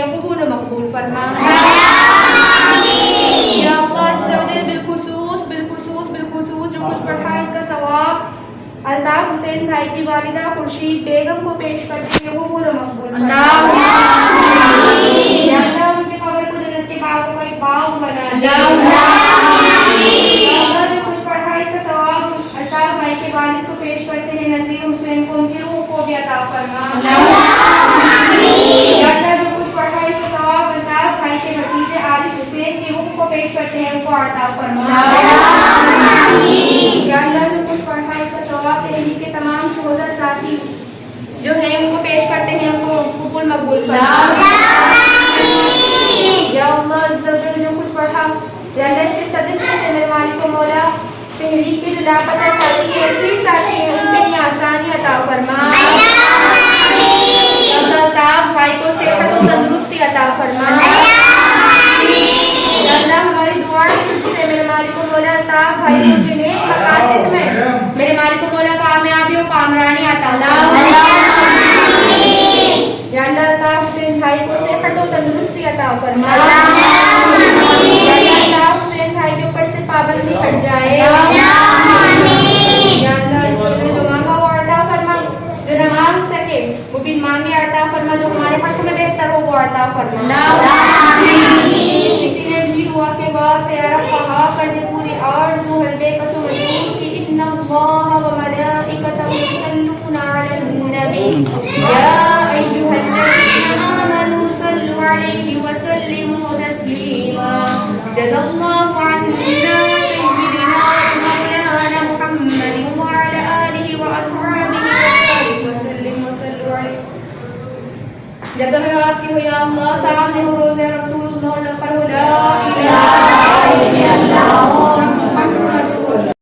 यक़ूल मक़बूल फरमा। या अल्लाह अज़्ज़ा व जल बिलखुसूस जो कुछ पढ़ा है इसका सवाब अल्ताफ हुसैन भाई की वालिदा खुर्शीद बेगम को पेश करते हैं। यक़ूल मक़बूल फरमा। या अल्लाह उनके कब्र को जन्नत के बागों का एक बाग बना दे। या अल्लाह जो कुछ पढ़ा है इसका सवाब अल्ताफ भाई के वालिद को पेश करते हैं। नज़ीर हुसैन को उनकी रूह को भी अता फरमा। या अल्लाह जो कुछ पढ़ा है इसका सवाब अल्ताफ भाई के भतीजे आरिफ हुसैन की रूह को पेश करते हैं, उनको अता फरमा। या अल्लाह जो कुछ पढ़ा है इसका सवाब तहरीक के तमाम शोहदा साथी जो है उनको पेश करते हैं, उनको कबूल मकबूल फरमा। या अल्लाह अज़्ज़ा व जल जो कुछ पढ़ा या अल्लाह इसके सदक़े से मेरे मालिक को मौला तहरीक के जो लापता साथी है सिर्फ साथी हैं उनके लिए आसानी अता फरमा। अल्ताफ भाई को सेहत और तंदुरुस्ती अता फरमा। अल्लाह हमारी दुआ है तुझसे मेरे मालिक को मौला अल्ताफ भाई को जिन्हें मकासद में मेरे मालिक को मौला कामयाबी और कामरानी अता फरमा। या अल्लाह अल्ताफ हुसैन भाई को सेहत और तंदुरुस्ती अता फरमा। या अल्लाह हुसैन भाई के ऊपर से पाबंदी हट जाए। या अल्लाह जो मांगा वो अता फरमा, जो न मांग सके वो बिन मांगे अता फरमा, जो हमारे हक में बेहतर हो वो अता फरमा। किसी ने भी दुआ के बाद से अरब कहा कर दे पूरी आरज़ू हर बेकसो मजबूर की इन्नल्लाह व मलाइकतहु युसल्लूना अलन नबी या अय्युहल्लज़ीना आमनू सल्लु अलैहि व सल्लिमू तस्लीमा जज़ल्लाहु अन्ना सय्यिदना व मौलाना मुहम्मदिन व अला आलिहि व अस्हाबिहि व सल्लिम व सल्लु अलैहि। जब मैं आपसे हो या अल्लाह सामने हो रोज़े रसूल